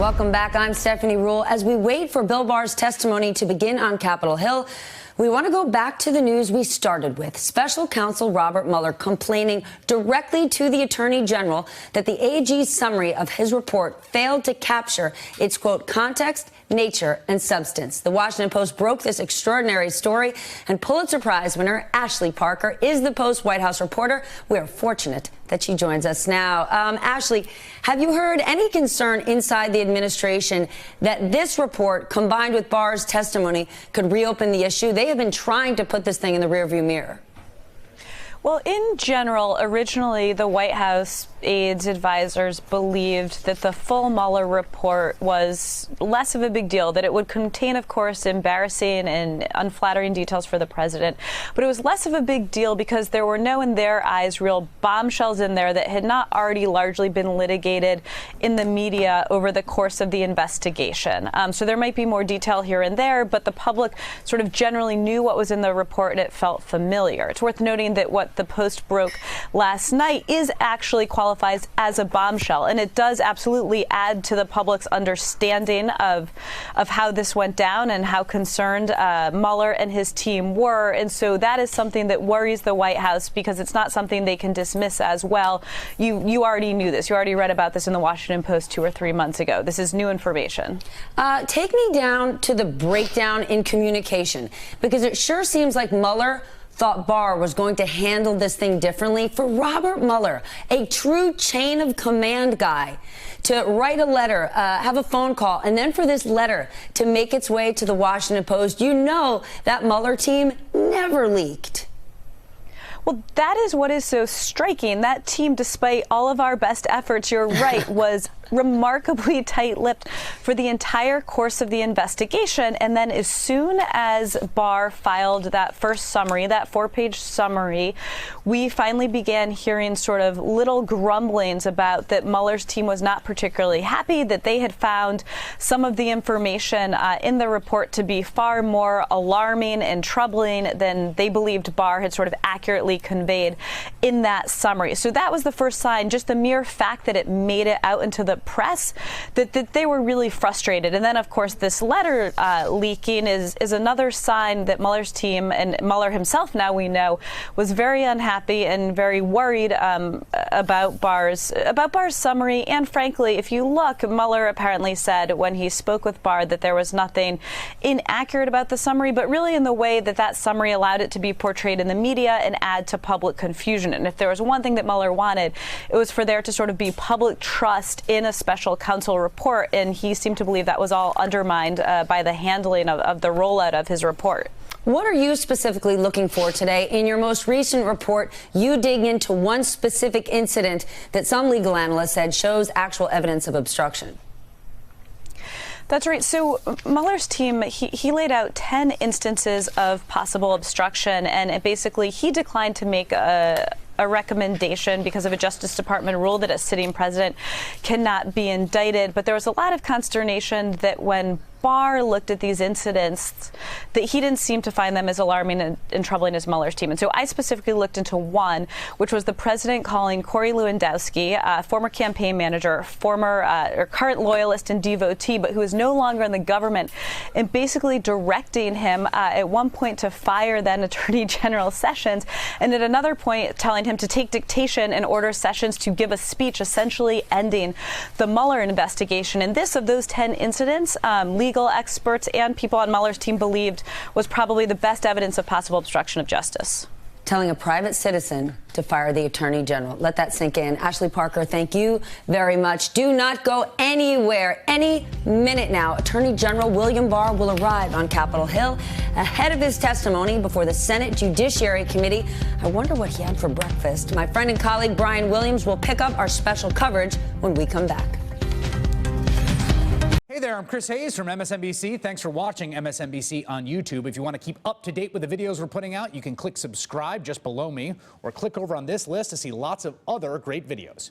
Welcome back. I'm Stephanie Ruhle. As we wait for Bill Barr's testimony to begin on Capitol Hill, we want to go back to the news we started with. Special counsel Robert Mueller complaining directly to the attorney general that the AG's summary of his report failed to capture its, quote, context, nature, and substance. The Washington Post broke this extraordinary story, and Pulitzer Prize winner Ashley Parker is the Post White House reporter. We are fortunate that she joins us now. Ashley, have you heard any concern inside the administration that this report, combined with Barr's testimony, could reopen the issue? They have been trying to put this thing in the rearview mirror. Well, in general, originally the White House aides, advisors believed that the full Mueller report was less of a big deal, that it would contain, of course, embarrassing and unflattering details for the president. But it was less of a big deal because there were no, in their eyes, real bombshells in there that had not already largely been litigated in the media over the course of the investigation. So there might be more detail here and there, but the public sort of generally knew what was in the report and it felt familiar. It's worth noting that what the Post broke last night qualifies as a bombshell, and it does absolutely add to the public's understanding of how this went down and how concerned Mueller and his team were. And so that is something that worries the White House because it's not something they can dismiss as well. You already knew this. You already read about this in the Washington Post 2 or 3 months ago. This is new information. Take me down to the breakdown in communication, because it sure seems like Mueller thought Barr was going to handle this thing differently. For Robert Mueller, a true chain of command guy, to write a letter, have a phone call, and then for this letter to make its way to the Washington Post, you know that Mueller team never leaked. Well, that is what is so striking. That team, despite all of our best efforts, you're right, was remarkably tight-lipped for the entire course of the investigation. And then as soon as Barr filed that first summary, that 4-page summary, we finally began hearing sort of little grumblings about that Mueller's team was not particularly happy, that they had found some of the information in the report to be far more alarming and troubling than they believed Barr had sort of accurately conveyed in that summary. So that was the first sign, just the mere fact that it made it out into the press, that they were really frustrated. And then, of course, this letter leaking is another sign that Mueller's team, and Mueller himself, now we know, was very unhappy and very worried about Barr's summary. And frankly, if you look, Mueller apparently said when he spoke with Barr that there was nothing inaccurate about the summary, but really in the way that that summary allowed it to be portrayed in the media and add to public confusion. And if there was one thing that Mueller wanted, it was for there to sort of be public trust in a special counsel report, and he seemed to believe that was all undermined by the handling of the rollout of his report. What are you specifically looking for today? In your most recent report, you dig into one specific incident that some legal analysts said shows actual evidence of obstruction. That's right. So Mueller's team, he laid out 10 instances of possible obstruction, and basically he declined to make a recommendation because of a Justice Department rule that a sitting president cannot be indicted. But there was a lot of consternation that when Barr looked at these incidents, that he didn't seem to find them as alarming and troubling as Mueller's team. And so I specifically looked into one, which was the president calling Corey Lewandowski, former campaign manager, former or current loyalist and devotee, but who is no longer in the government, and basically directing him at one point to fire then Attorney General Sessions, and at another point telling him to take dictation and order Sessions to give a speech essentially ending the Mueller investigation. And this, of those 10 incidents, legal experts and people on Mueller's team believed was probably the best evidence of possible obstruction of justice. Telling a private citizen to fire the attorney general. Let that sink in. Ashley Parker, thank you very much. Do not go anywhere. Any minute now, Attorney General William Barr will arrive on Capitol Hill ahead of his testimony before the Senate Judiciary Committee. I wonder what he had for breakfast. My friend and colleague Brian Williams will pick up our special coverage when we come back. Hey there, I'm Chris Hayes from MSNBC. Thanks for watching MSNBC on YouTube. If you want to keep up to date with the videos we're putting out, you can click subscribe just below me or click over on this list to see lots of other great videos.